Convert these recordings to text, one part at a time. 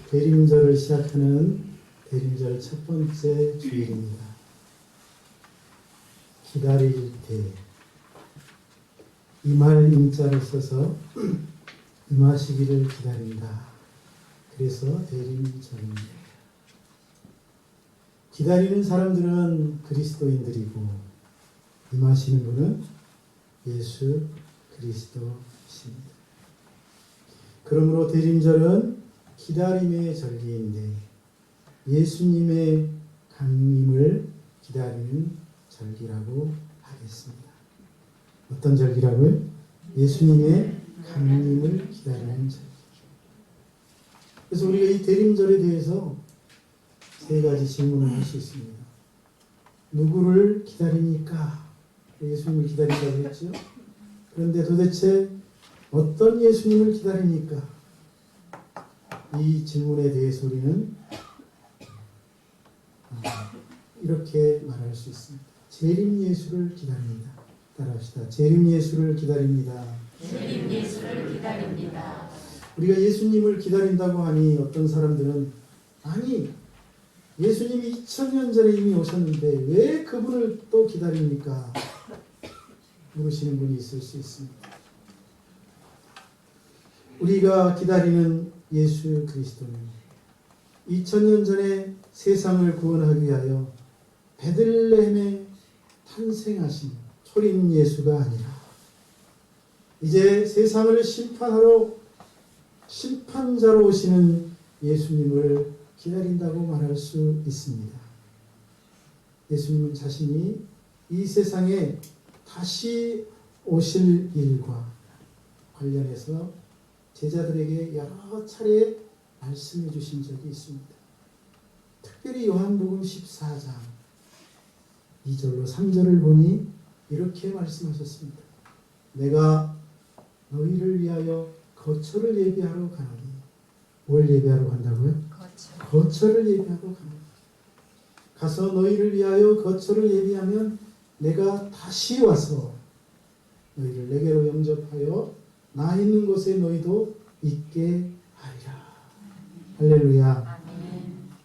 대림절을 시작하는 대림절 첫 번째 주일입니다. 기다릴 때, 임할 임자를 써서 임하시기를 기다린다. 그래서 대림절입니다. 기다리는 사람들은 그리스도인들이고 임하시는 분은 예수 그리스도십니다. 그러므로 대림절은 기다림의 절기인데 예수님의 강림을 기다리는 절기라고 하겠습니다. 어떤 절기라고요? 예수님의 강림을 기다리는 절기. 그래서 우리가 이 대림절에 대해서 세 가지 질문을 할 수 있습니다. 누구를 기다립니까? 예수님을 기다린다고 했죠. 그런데 도대체 어떤 예수님을 기다립니까? 이 질문에 대해서 우리는 이렇게 말할 수 있습니다. 재림 예수를 기다립니다. 따라합시다. 재림 예수를 기다립니다. 재림 예수를 기다립니다. 우리가 예수님을 기다린다고 하니 어떤 사람들은 아니 예수님이 2000년 전에 이미 오셨는데 왜 그분을 또 기다립니까? 물으시는 분이 있을 수 있습니다. 우리가 기다리는 예수 그리스도는 2000년 전에 세상을 구원하기 위하여 베들레헴에 탄생하신 초림 예수가 아니라 이제 세상을 심판하러 심판자로 오시는 예수님을 기다린다고 말할 수 있습니다. 예수님은 자신이 이 세상에 다시 오실 일과 관련해서 제자들에게 여러 차례 말씀해 주신 적이 있습니다. 특별히 요한복음 14장 2절로 3절을 보니 이렇게 말씀하셨습니다. 내가 너희를 위하여 거처를 예비하러 가노니. 뭘 예비하러 간다고요? 거처를 예비하러 가노니. 가서 너희를 위하여 거처를 예비하면 내가 다시 와서 너희를 내게로 영접하여 나 있는 곳에 너희도 있게 하리라. 할렐루야.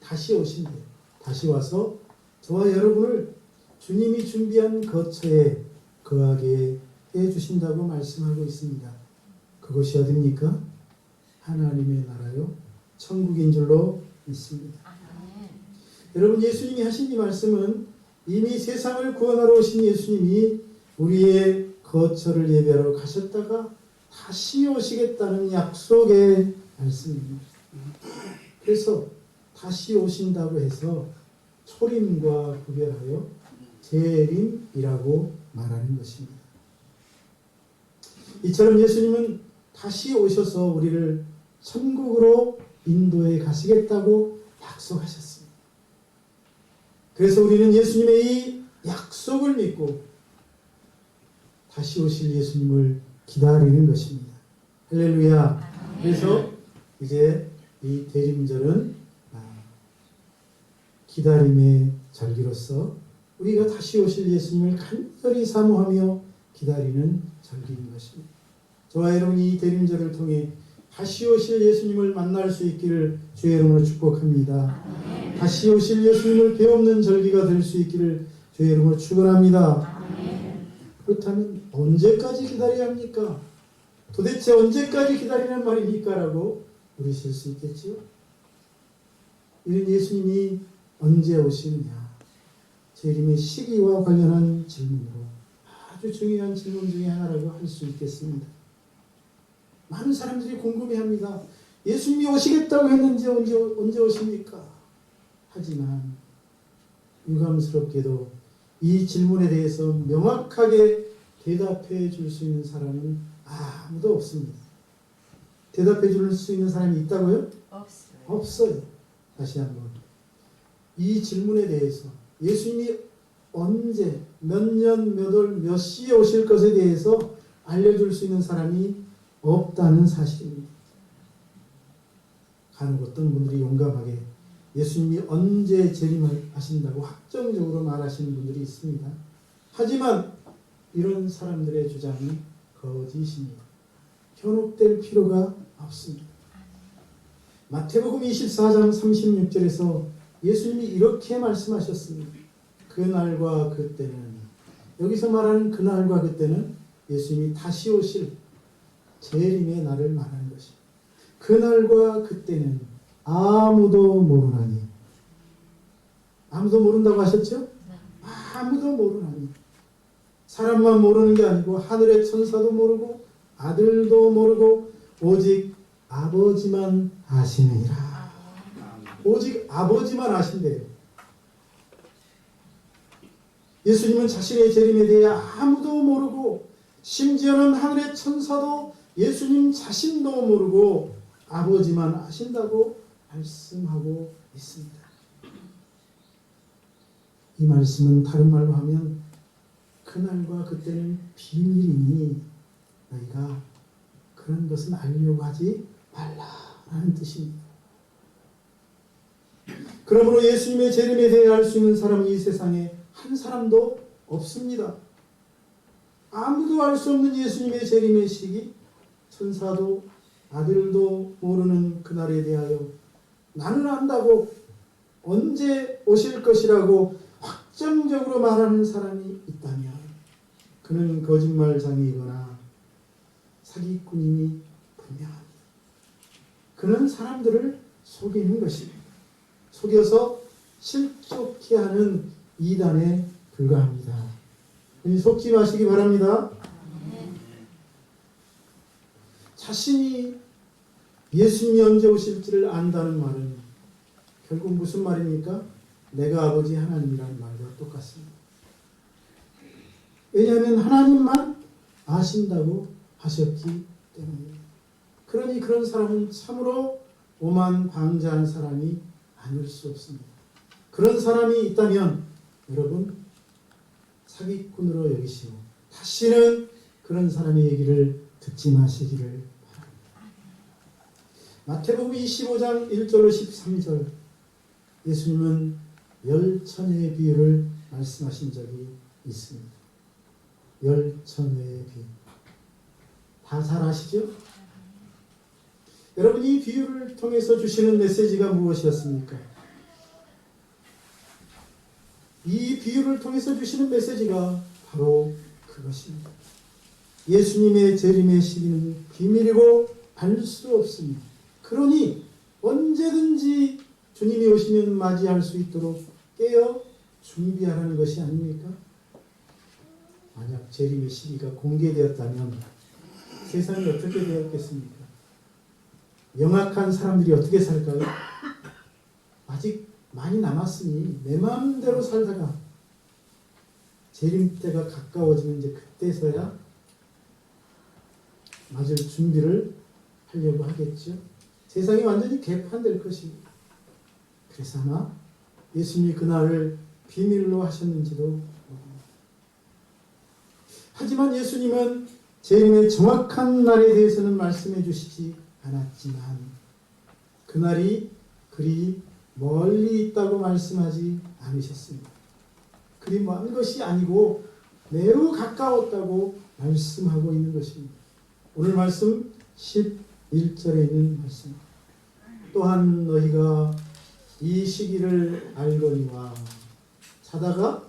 다시 오신대요. 다시 와서 저와 여러분을 주님이 준비한 거처에 거하게 해주신다고 말씀하고 있습니다. 그것이 어디입니까? 하나님의 나라요. 천국인 줄로 믿습니다. 여러분 예수님이 하신 이 말씀은 이미 세상을 구원하러 오신 예수님이 우리의 거처를 예배하러 가셨다가 다시 오시겠다는 약속의 말씀입니다. 그래서 다시 오신다고 해서 초림과 구별하여 재림이라고 말하는 것입니다. 이처럼 예수님은 다시 오셔서 우리를 천국으로 인도해 가시겠다고 약속하셨습니다. 그래서 우리는 예수님의 이 약속을 믿고 다시 오실 예수님을 기다리는 것입니다. 할렐루야. 그래서 이제 이 대림절은 기다림의 절기로서 우리가 다시 오실 예수님을 간절히 사모하며 기다리는 절기인 것입니다. 저와 여러분이 이 대림절을 통해 다시 오실 예수님을 만날 수 있기를 주의 이름으로 축복합니다. 다시 오실 예수님을 배우는 절기가 될 수 있기를 주의 이름으로 축원합니다. 그렇다면 언제까지 기다려야 합니까? 도대체 언제까지 기다리는 말입니까? 라고 물으실 수 있겠지요. 이런 예수님이 언제 오시느냐? 재림의 시기와 관련한 질문으로 아주 중요한 질문 중에 하나라고 할 수 있겠습니다. 많은 사람들이 궁금해합니다. 예수님이 오시겠다고 했는지 언제 오십니까? 하지만 유감스럽게도 이 질문에 대해서 명확하게 대답해 줄 수 있는 사람은 아무도 없습니다. 대답해 줄 수 있는 사람이 있다고요? 없어요. 다시 한번. 이 질문에 대해서 예수님이 언제, 몇 년, 몇 월, 몇 시에 오실 것에 대해서 알려줄 수 있는 사람이 없다는 사실입니다. 간혹 어떤 분들이 용감하게 예수님이 언제 재림하신다고 확정적으로 말하시는 분들이 있습니다. 하지만 이런 사람들의 주장이 거짓입니다. 현혹될 필요가 없습니다. 마태복음 24장 36절에서 예수님이 이렇게 말씀하셨습니다. 그날과 그때는, 여기서 말하는 그날과 그때는 예수님이 다시 오실 재림의 날을 말하는 것입니다. 그날과 그때는 아무도 모르나니. 아무도 모른다고 하셨죠? 아무도 모르나니. 사람만 모르는 게 아니고 하늘의 천사도 모르고 아들도 모르고 오직 아버지만 아시느니라. 오직 아버지만 아신대요. 예수님은 자신의 재림에 대해 아무도 모르고, 심지어는 하늘의 천사도 예수님 자신도 모르고 아버지만 아신다고 말씀하고 있습니다. 이 말씀은 다른 말로 하면 그날과 그때는 비밀이니 너희가 그런 것은 알려고 하지 말라라는 뜻입니다. 그러므로 예수님의 재림에 대해 알 수 있는 사람은 이 세상에 한 사람도 없습니다. 아무도 알 수 없는 예수님의 재림의 시기, 천사도 아들도 모르는 그날에 대하여 나는 안다고, 언제 오실 것이라고 확정적으로 말하는 사람이 있다면 그는 거짓말장이거나 사기꾼임이 분명합니다. 그는 사람들을 속이는 것입니다. 속여서 실족케 하는 이단에 불과합니다. 속지 마시기 바랍니다. 자신이 예수님이 언제 오실지를 안다는 말은 결국 무슨 말입니까? 내가 아버지 하나님이라는 말과 똑같습니다. 왜냐하면 하나님만 아신다고 하셨기 때문입니다. 그러니 그런 사람은 참으로 오만방자한 사람이 아닐 수 없습니다. 그런 사람이 있다면 여러분 사기꾼으로 여기시고 다시는 그런 사람의 얘기를 듣지 마시기를 바랍니다. 마태복음 25장 1절로 13절 예수님은 열처녀의 비유를 말씀하신 적이 있습니다. 열처녀의 비유. 다 잘 아시죠? 여러분, 이 비유를 통해서 주시는 메시지가 무엇이었습니까? 이 비유를 통해서 주시는 메시지가 바로 그것입니다. 예수님의 재림의 시기는 비밀이고 알 수 없습니다. 그러니 언제든지 주님이 오시면 맞이할 수 있도록 깨어 준비하라는 것이 아닙니까? 만약 재림의 시기가 공개되었다면 세상이 어떻게 되었겠습니까? 영악한 사람들이 어떻게 살까요? 아직 많이 남았으니 내 마음대로 살다가 재림 때가 가까워지면 이제 그때서야 맞을 준비를 하려고 하겠죠. 세상이 완전히 개판될 것입니다. 그래서 아마 예수님이 그날을 비밀로 하셨는지도 모릅니다. 하지만 예수님은 재림의 정확한 날에 대해서는 말씀해 주시지 않았지만 그날이 그리 멀리 있다고 말씀하지 않으셨습니다. 그리 먼 것이 아니고 매우 가까웠다고 말씀하고 있는 것입니다. 오늘 말씀 11절에 있는 말씀. 또한 너희가 이 시기를 알거니와 자다가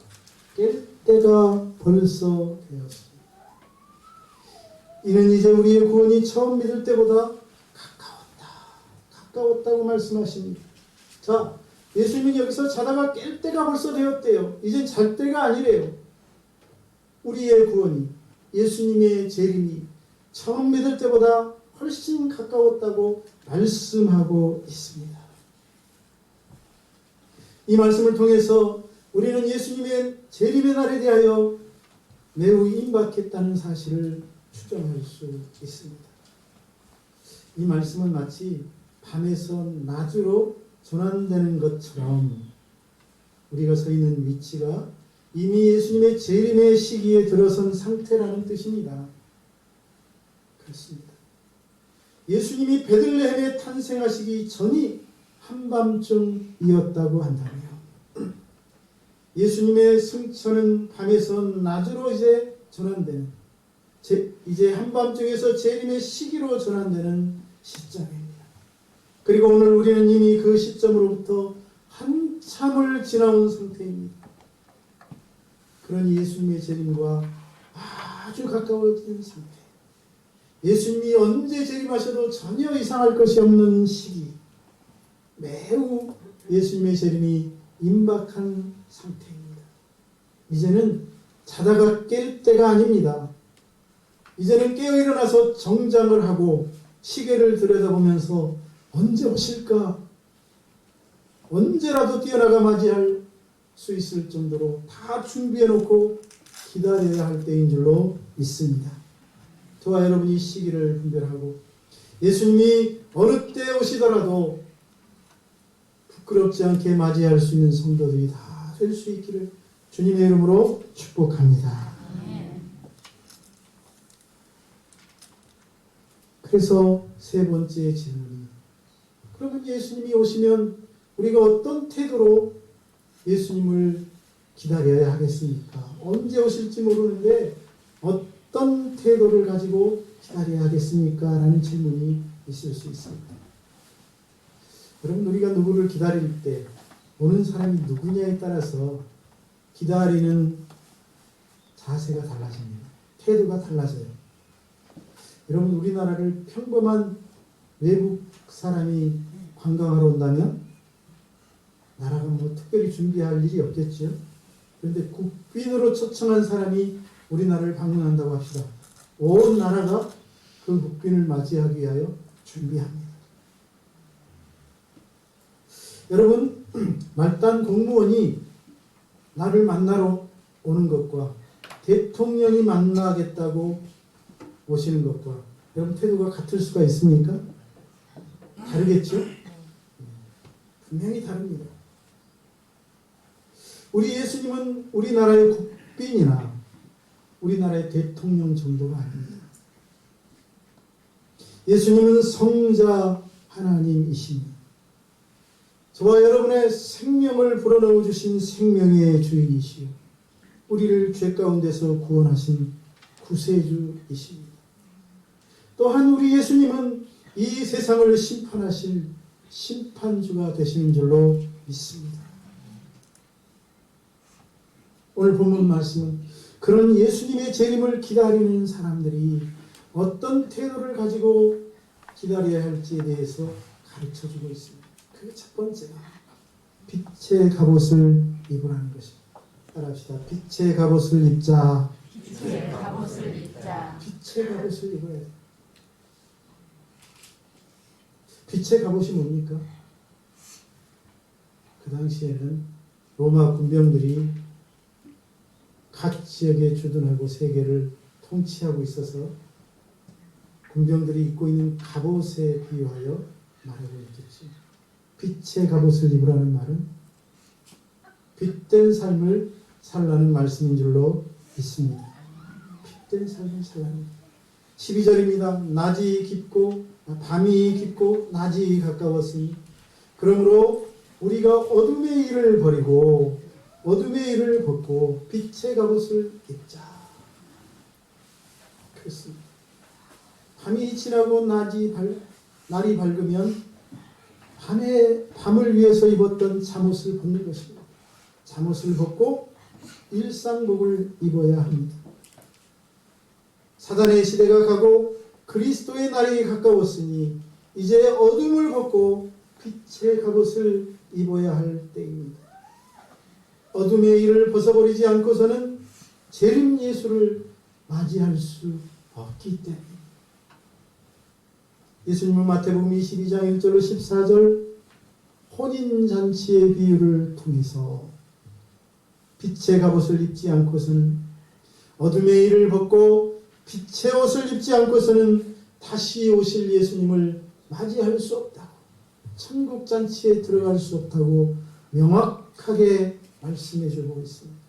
깰 때가 벌써 되었습니다. 이는 이제 우리의 구원이 처음 믿을 때보다 가까웠다고 말씀하십니다. 자, 예수님은 여기서 자다가 깰 때가 벌써 되었대요. 이제 잘 때가 아니래요. 우리의 구원이, 예수님의 재림이 처음 믿을 때보다 훨씬 가까웠다고 말씀하고 있습니다. 이 말씀을 통해서 우리는 예수님의 재림의 날에 대하여 매우 임박했다는 사실을 추정할 수 있습니다. 이 말씀은 마치 밤에서 낮으로 전환되는 것처럼 우리가 서 있는 위치가 이미 예수님의 재림의 시기에 들어선 상태라는 뜻입니다. 그렇습니다. 예수님이 베들레헴에 탄생하시기 전이 한밤중이었다고 한다면 예수님의 승천은 밤에서 낮으로 이제 전환되는, 이제 한밤중에서 재림의 시기로 전환되는 시점입니다. 그리고 오늘 우리는 이미 그 시점으로부터 한참을 지나온 상태입니다. 그런 예수님의 재림과 아주 가까워진 상태. 예수님이 언제 재림하셔도 전혀 이상할 것이 없는 시기. 매우 예수님의 재림이 임박한 상태입니다. 이제는 자다가 깰 때가 아닙니다. 이제는 깨어 일어나서 정장을 하고 시계를 들여다보면서 언제 오실까? 언제라도 뛰어나가 맞이할 수 있을 정도로 다 준비해놓고 기다려야 할 때인 줄로 믿습니다. 저와 여러분이 시기를 분별하고 예수님이 어느 때 오시더라도 부끄럽지 않게 맞이할 수 있는 성도들이 다 될 수 있기를 주님의 이름으로 축복합니다. 그래서 세 번째 질문이, 그러면 예수님이 오시면 우리가 어떤 태도로 예수님을 기다려야 하겠습니까? 언제 오실지 모르는데 어떤 태도를 가지고 기다려야 하겠습니까? 라는 질문이 있을 수 있습니다. 여러분, 우리가 누구를 기다릴 때 오는 사람이 누구냐에 따라서 기다리는 자세가 달라집니다. 태도가 달라져요. 여러분, 우리나라를 평범한 외국 사람이 관광하러 온다면 나라가 뭐 특별히 준비할 일이 없겠죠. 그런데 국빈으로 초청한 사람이 우리나라를 방문한다고 합시다. 온 나라가 그 국빈을 맞이하기 위하여 준비합니다. 여러분, 말단 공무원이 나를 만나러 오는 것과 대통령이 만나겠다고 오시는 것과 여러분 태도가 같을 수가 있습니까? 다르겠죠? 분명히 다릅니다. 우리 예수님은 우리나라의 국빈이나 우리나라의 대통령 정도가 아닙니다. 예수님은 성자 하나님이십니다. 저와 여러분의 생명을 불어넣어 주신 생명의 주인이시요 우리를 죄 가운데서 구원하신 구세주이십니다. 또한 우리 예수님은 이 세상을 심판하실 심판주가 되시는 줄로 믿습니다. 오늘 본문 말씀은 그런 예수님의 재림을 기다리는 사람들이 어떤 태도를 가지고 기다려야 할지에 대해서 가르쳐주고 있습니다. 그 첫 번째가 빛의 갑옷을 입으라는 것입니다. 따라합시다. 빛의 갑옷을 입자. 빛의 갑옷을 입자. 빛의 갑옷을 입어야 돼. 빛의 갑옷이 뭡니까? 그 당시에는 로마 군병들이 각 지역에 주둔하고 세계를 통치하고 있어서 군병들이 입고 있는 갑옷에 비유하여 말하고 있겠지. 빛의 갑옷을 입으라는 말은 빛된 삶을 살라는 말씀인 줄로 믿습니다. 빛된 삶을 살라는 12절입니다. 낮이 깊고 밤이 깊고 낮이 가까웠으니 그러므로 우리가 어둠의 일을 버리고 어둠의 일을 벗고 빛의 갑옷을 입자. 그렇습니다. 밤이 지나고 날이 밝으면 밤을 위해서 입었던 잠옷을 벗는 것입니다. 잠옷을 벗고 일상복을 입어야 합니다. 사단의 시대가 가고 그리스도의 날이 가까웠으니 이제 어둠을 벗고 빛의 갑옷을 입어야 할 때입니다. 어둠의 일을 벗어버리지 않고서는 재림 예수를 맞이할 수 없기 때문입니다. 예수님은 마태복음 22장 1절로 14절 혼인잔치의 비유를 통해서 빛의 갑옷을 입지 않고서는 어둠의 일을 벗고 빛의 옷을 입지 않고서는 다시 오실 예수님을 맞이할 수 없다고, 천국잔치에 들어갈 수 없다고 명확하게 말씀해 주고 있습니다.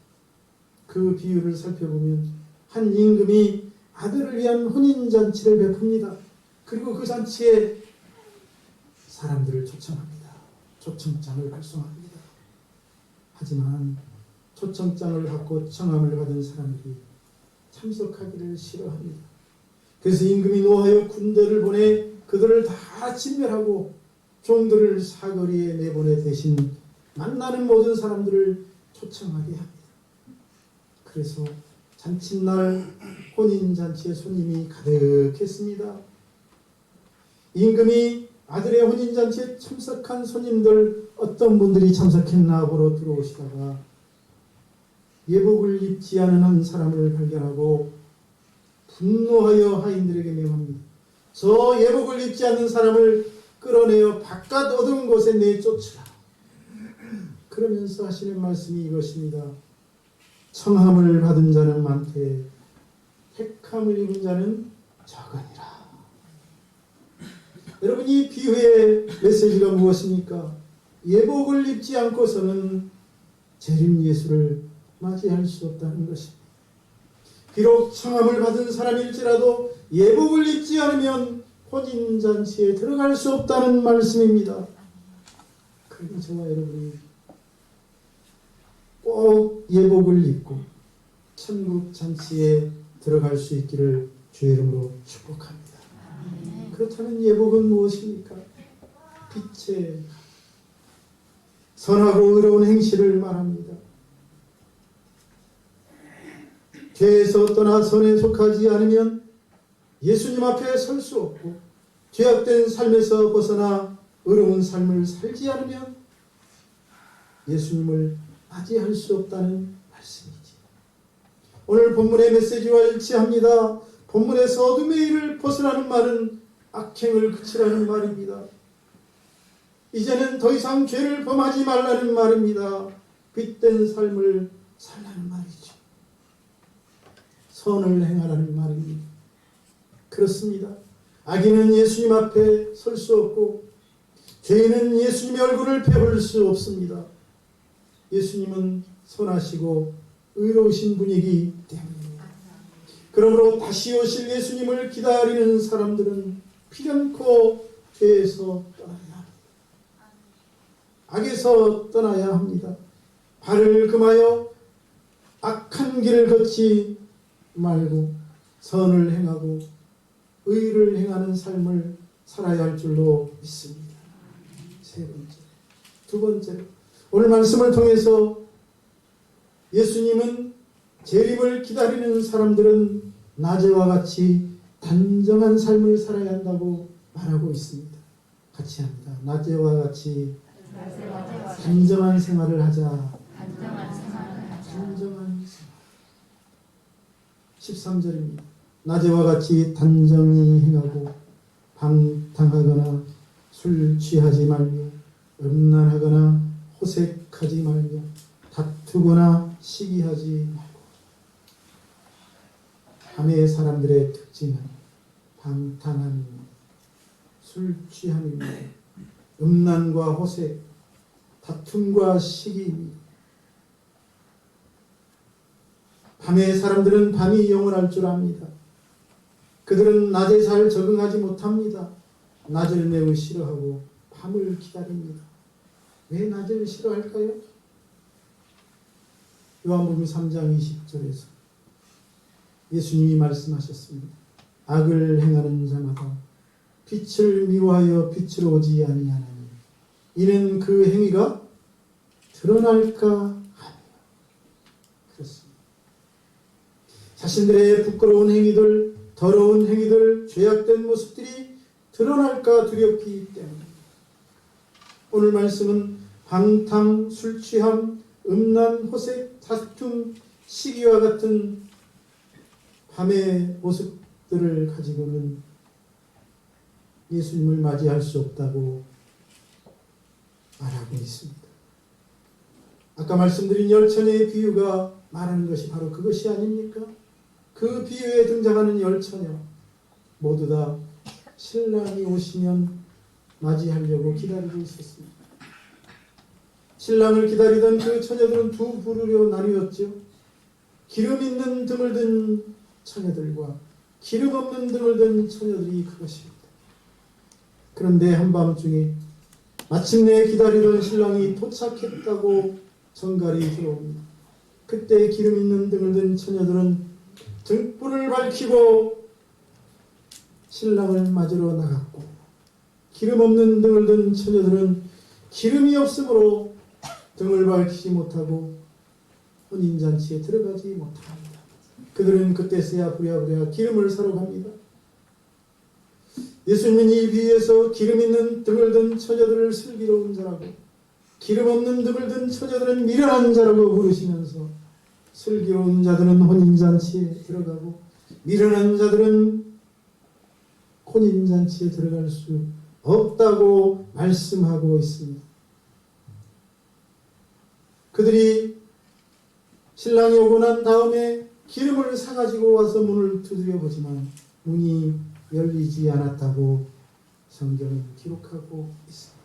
그 비유를 살펴보면 한 임금이 아들을 위한 혼인잔치를 베풉니다. 그리고 그 잔치에 사람들을 초청합니다. 초청장을 발송합니다. 하지만 초청장을 받고 청함을 받은 사람들이 참석하기를 싫어합니다. 그래서 임금이 노하여 군대를 보내 그들을 다 진멸하고 종들을 사거리에 내보내 대신 만나는 모든 사람들을 초청하게 합니다. 그래서 잔칫날 혼인잔치에 손님이 가득했습니다. 임금이 아들의 혼인잔치에 참석한 손님들 어떤 분들이 참석했나 보러 들어오시다가 예복을 입지 않은 한 사람을 발견하고 분노하여 하인들에게 명합니다. 저 예복을 입지 않는 사람을 끌어내어 바깥 어두운 곳에 내쫓으라. 그러면서 하시는 말씀이 이것입니다. 청함을 받은 자는 많되 택함을 입은 자는 적으니라. 여러분, 이 비유의 메시지가 무엇입니까? 예복을 입지 않고서는 재림 예수를 맞이할 수 없다는 것입니다. 비록 청함을 받은 사람일지라도 예복을 입지 않으면 혼인잔치에 들어갈 수 없다는 말씀입니다. 그러니 저와 여러분이 꼭 예복을 입고 천국 잔치에 들어갈 수 있기를 주의 이름으로 축복합니다. 그렇다면 예복은 무엇입니까? 빛의 선하고 의로운 행실을 말합니다. 죄에서 떠나 선에 속하지 않으면 예수님 앞에 설 수 없고, 죄악된 삶에서 벗어나 의로운 삶을 살지 않으면 예수님을 맞이할 수 없다는 말씀이지. 오늘 본문의 메시지와 일치합니다. 본문에서 어둠의 일을 벗으라는 말은 악행을 그치라는 말입니다. 이제는 더 이상 죄를 범하지 말라는 말입니다. 빛된 삶을 살라는 말이죠. 선을 행하라는 말입니다. 그렇습니다. 악인은 예수님 앞에 설 수 없고 죄인은 예수님의 얼굴을 배울 수 없습니다. 예수님은 선하시고 의로우신 분이기 때문입니다. 그러므로 다시 오실 예수님을 기다리는 사람들은 필연코 죄에서 떠나야 합니다. 악에서 떠나야 합니다. 발을 금하여 악한 길을 걷지 말고 선을 행하고 의를 행하는 삶을 살아야 할 줄로 믿습니다. 세 번째, 두 번째로 오늘 말씀을 통해서 예수님은 재림을 기다리는 사람들은 낮에와 같이 단정한 삶을 살아야 한다고 말하고 있습니다. 같이 합니다. 낮에와 같이 단정한 생활을 하자. 단정한 생활. 13절입니다. 낮에와 같이 단정히 행하고 방탕하거나 술 취하지 말며 음란하거나 호색하지 말며 다투거나 시기하지 말고. 밤의 사람들의 특징은 방탕함, 술 취함입니다. 음란과 호색, 다툼과 시기입니다. 밤의 사람들은 밤이 영원할 줄 압니다. 그들은 낮에 잘 적응하지 못합니다. 낮을 매우 싫어하고 밤을 기다립니다. 왜 낮을 싫어할까요? 요한복음 3장 20절에서 예수님이 말씀하셨습니다. 악을 행하는 자마다 빛을 미워하여 빛으로 오지 아니하나니 이는 그 행위가 드러날까 하며. 그렇습니다. 자신들의 부끄러운 행위들, 더러운 행위들, 죄악된 모습들이 드러날까 두렵기 때문입니다. 오늘 말씀은 방탕, 술 취함, 음란, 호색, 다툼, 시기와 같은 밤의 모습들을 가지고는 예수님을 맞이할 수 없다고 말하고 있습니다. 아까 말씀드린 열처녀의 비유가 말하는 것이 바로 그것이 아닙니까? 그 비유에 등장하는 열처녀 모두 다 신랑이 오시면 맞이하려고 기다리고 있었습니다. 신랑을 기다리던 그 처녀들은 두 부류로 나뉘었죠. 기름 있는 등을 든 처녀들과 기름 없는 등을 든 처녀들이 그것입니다. 그런데 한밤중에 마침내 기다리던 신랑이 도착했다고 정갈이 들어옵니다. 그때 기름 있는 등을 든 처녀들은 등불을 밝히고 신랑을 맞으러 나갔고, 기름 없는 등을 든 처녀들은 기름이 없으므로 등을 밝히지 못하고 혼인잔치에 들어가지 못합니다. 그들은 그때서야 부랴부랴 기름을 사러 갑니다. 예수님은 이 비유에서 기름 있는 등을 든 처녀들을 슬기로운 자라고 기름 없는 등을 든 처녀들은 미련한 자라고 부르시면서 슬기로운 자들은 혼인잔치에 들어가고 미련한 자들은 혼인잔치에 들어갈 수 없다고 말씀하고 있습니다. 그들이 신랑이 오고 난 다음에 기름을 사가지고 와서 문을 두드려 보지만 문이 열리지 않았다고 성경은 기록하고 있습니다.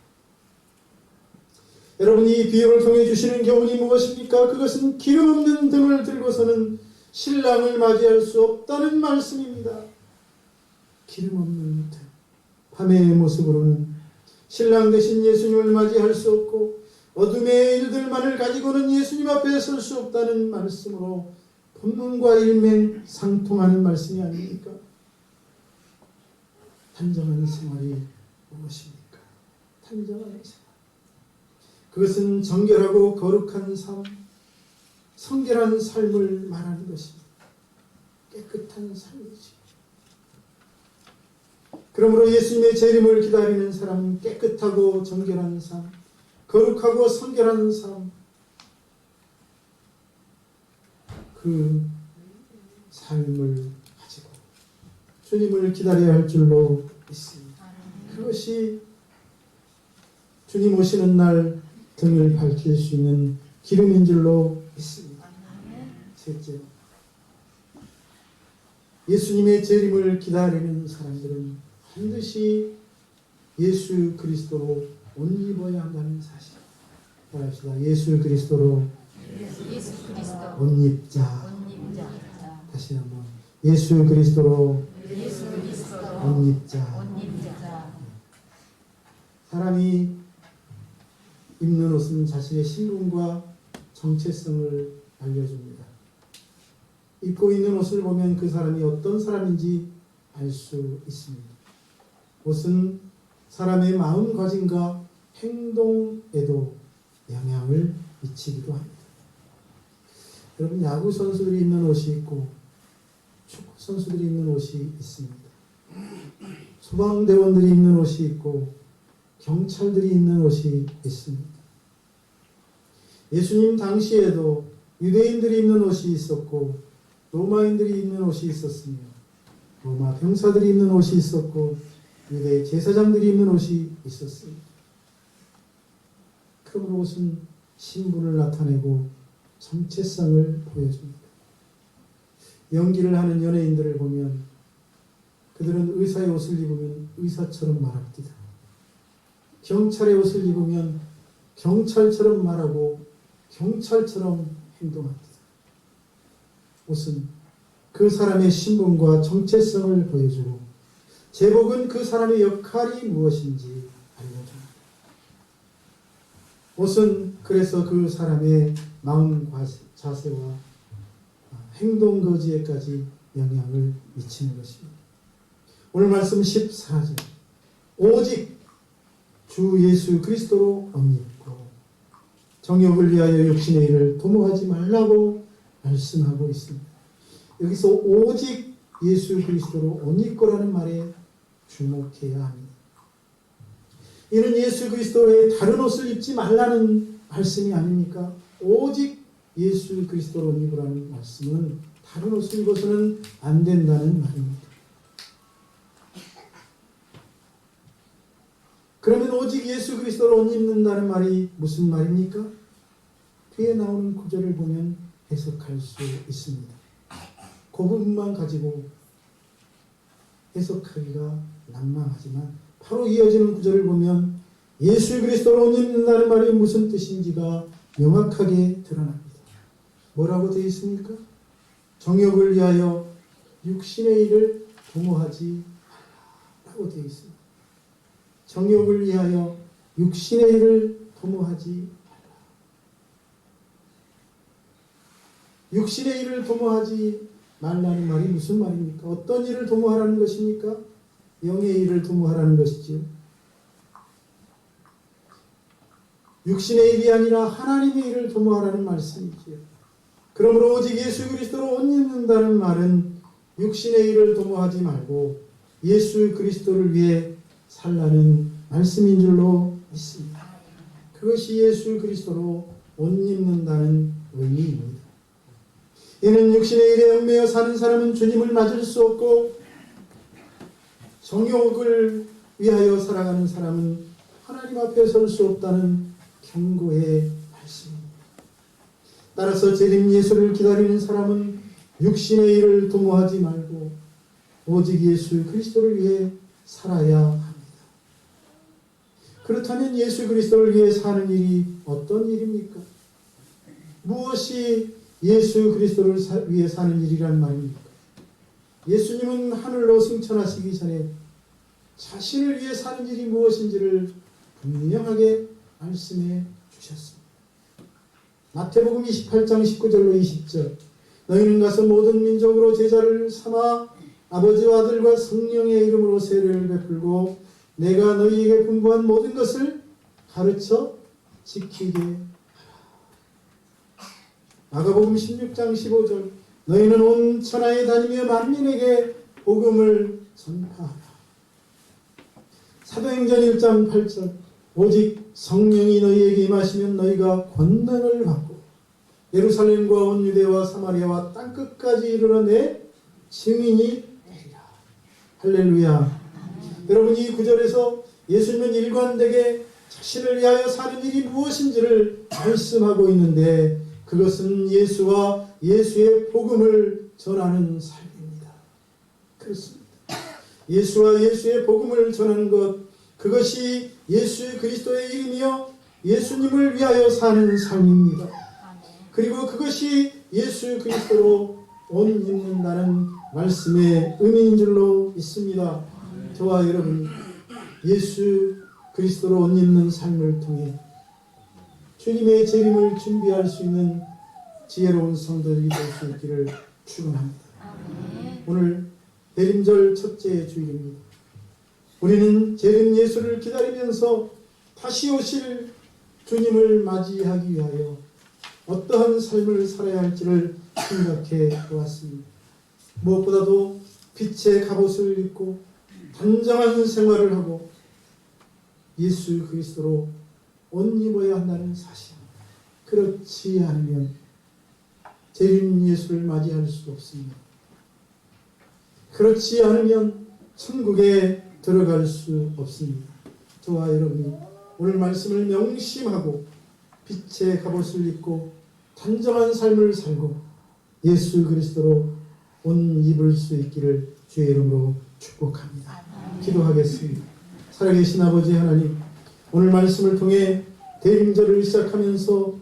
여러분이 이 비유를 통해 주시는 교훈이 무엇입니까? 그것은 기름 없는 등을 들고서는 신랑을 맞이할 수 없다는 말씀입니다. 기름 없는 등, 밤의 모습으로는 신랑 되신 예수님을 맞이할 수 없고 어둠의 일들만을 가지고는 예수님 앞에 설 수 없다는 말씀으로 본문과 일맥 상통하는 말씀이 아닙니까? 단정한 생활이 무엇입니까? 단정한 생활. 그것은 정결하고 거룩한 삶, 성결한 삶을 말하는 것입니다. 깨끗한 삶이지. 그러므로 예수님의 재림을 기다리는 사람은 깨끗하고 정결한 삶, 거룩하고 성결한 삶, 그 삶을 가지고 주님을 기다려야 할 줄로 믿습니다. 그것이 주님 오시는 날 등을 밝힐 수 있는 기름인 줄로 믿습니다. 셋째, 예수님의 재림을 기다리는 사람들은 반드시 예수 그리스도로 옷 입어야 한다는 사실. 따라합시다. 예수 그리스도로 옷 입자. 다시 한번 예수 그리스도로 옷 입자. 사람이 입는 옷은 자신의 신분과 정체성을 알려줍니다. 입고 있는 옷을 보면 그 사람이 어떤 사람인지 알 수 있습니다. 옷은 사람의 마음가짐과 행동에도 영향을 미치기도 합니다. 여러분, 야구 선수들이 입는 옷이 있고 축구 선수들이 입는 옷이 있습니다. 소방대원들이 입는 옷이 있고 경찰들이 입는 옷이 있습니다. 예수님 당시에도 유대인들이 입는 옷이 있었고 로마인들이 입는 옷이 있었으며 로마 병사들이 입는 옷이 있었고 유대 제사장들이 입는 옷이 있었습니다. 그러므로 옷은 신분을 나타내고 정체성을 보여줍니다. 연기를 하는 연예인들을 보면 그들은 의사의 옷을 입으면 의사처럼 말합니다. 경찰의 옷을 입으면 경찰처럼 말하고 경찰처럼 행동합니다. 옷은 그 사람의 신분과 정체성을 보여주고 제복은 그 사람의 역할이 무엇인지 알려줍니다. 옷은 그래서 그 사람의 마음 자세와 행동 거지에까지 영향을 미치는 것입니다. 오늘 말씀 14절 오직 주 예수 그리스도로 옷 입고 정욕을 위하여 육신의 일을 도모하지 말라고 말씀하고 있습니다. 여기서 오직 예수 그리스도로 옷 입고라는 말에 주목해야 합니다. 이는 예수 그리스도 외에 다른 옷을 입지 말라는 말씀이 아닙니까? 오직 예수 그리스도로 옷 입으라는 말씀은 다른 옷을 입어서는 안 된다는 말입니다. 그러면 오직 예수 그리스도로 옷 입는다는 말이 무슨 말입니까? 뒤에 나오는 구절을 보면 해석할 수 있습니다. 그 부분만 가지고 해석하기가 난망하지만 바로 이어지는 구절을 보면 예수 그리스도로 옷 입는다는 말이 무슨 뜻인지가 명확하게 드러납니다. 뭐라고 되어 있습니까? 정욕을 위하여 육신의 일을 도모하지 말라고 되어 있습니다. 정욕을 위하여 육신의 일을 도모하지 말라. 육신의 일을 도모하지 말라는 말이 무슨 말입니까? 어떤 일을 도모하라는 것입니까? 영의 일을 도모하라는 것이지요. 육신의 일이 아니라 하나님의 일을 도모하라는 말씀이지요. 그러므로 오직 예수 그리스도로 옷 입는다는 말은 육신의 일을 도모하지 말고 예수 그리스도를 위해 살라는 말씀인 줄로 믿습니다. 그것이 예수 그리스도로 옷 입는다는 의미입니다. 이는 육신의 일에 얽매여 사는 사람은 주님을 맞을 수 없고 정욕을 위하여 살아가는 사람은 하나님 앞에 설 수 없다는 경고의 말씀입니다. 따라서 재림 예수를 기다리는 사람은 육신의 일을 도모하지 말고 오직 예수 그리스도를 위해 살아야 합니다. 그렇다면 예수 그리스도를 위해 사는 일이 어떤 일입니까? 무엇이 예수 그리스도를 위해 사는 일이란 말입니까? 예수님은 하늘로 승천하시기 전에 자신을 위해 사는 일이 무엇인지를 분명하게 말씀해 주셨습니다. 마태복음 28장 19절로 20절 너희는 가서 모든 민족으로 제자를 삼아 아버지와 아들과 성령의 이름으로 세례를 베풀고 내가 너희에게 분부한 모든 것을 가르쳐 지키게 하라. 마가복음 16장 15절 너희는 온 천하에 다니며 만민에게 복음을 전파하라. 사도행전 1장 8절 오직 성령이 너희에게 임하시면 너희가 권능을 받고 예루살렘과 온 유대와 사마리아와 땅끝까지 이르러 내 증인이 되리라. 할렐루야. 여러분 이 구절에서 예수님은 일관되게 자신을 위하여 사는 일이 무엇인지를 말씀하고 있는데 그것은 예수와 예수의 복음을 전하는 삶입니다. 그렇습니다. 예수와 예수의 복음을 전하는 것 그것이 예수 그리스도의 일이며 예수님을 위하여 사는 삶입니다. 그리고 그것이 예수 그리스도로 옷 입는다는 말씀의 의미인 줄로 믿습니다. 저와 여러분 예수 그리스도로 옷 입는 삶을 통해 주님의 재림을 준비할 수 있는 지혜로운 성도들이 될 수 있기를 축원합니다. 오늘 대림절 첫째 주일입니다. 우리는 재림 예수를 기다리면서 다시 오실 주님을 맞이하기 위하여 어떠한 삶을 살아야 할지를 생각해 보았습니다. 무엇보다도 빛의 갑옷을 입고 단정한 생활을 하고 예수 그리스도로 옷 입어야 한다는 사실. 그렇지 않으면 재림 예수를 맞이할 수 없습니다. 그렇지 않으면 천국에 들어갈 수 없습니다. 저와 여러분이 오늘 말씀을 명심하고 빛의 갑옷을 입고 단정한 삶을 살고 예수 그리스도로 옷 입을 수 있기를 주의 이름으로 축복합니다. 기도하겠습니다. 살아계신 아버지 하나님, 오늘 말씀을 통해 대림절을 시작하면서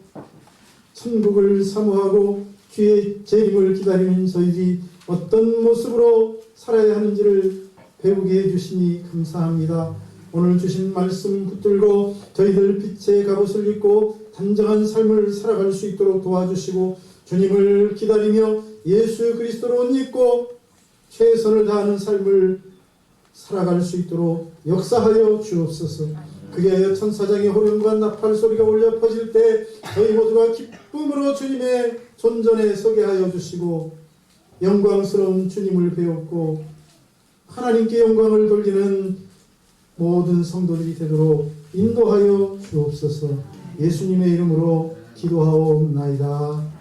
천국을 사모하고 주의 재림을 기다리는 저희들이 어떤 모습으로 살아야 하는지를 배우게 해주시니 감사합니다. 오늘 주신 말씀 붙들고 저희들 빛의 갑옷을 입고 단정한 삶을 살아갈 수 있도록 도와주시고 주님을 기다리며 예수 그리스도로 옷 입고 최선을 다하는 삶을 살아갈 수 있도록 역사하여 주옵소서. 그리하여 천사장의 호령과 나팔 소리가 울려 퍼질 때 저희 모두가 기쁨으로 주님의 존전에 서게 하여 주시고 영광스러운 주님을 배웠고 하나님께 영광을 돌리는 모든 성도들이 되도록 인도하여 주옵소서. 예수님의 이름으로 기도하옵나이다.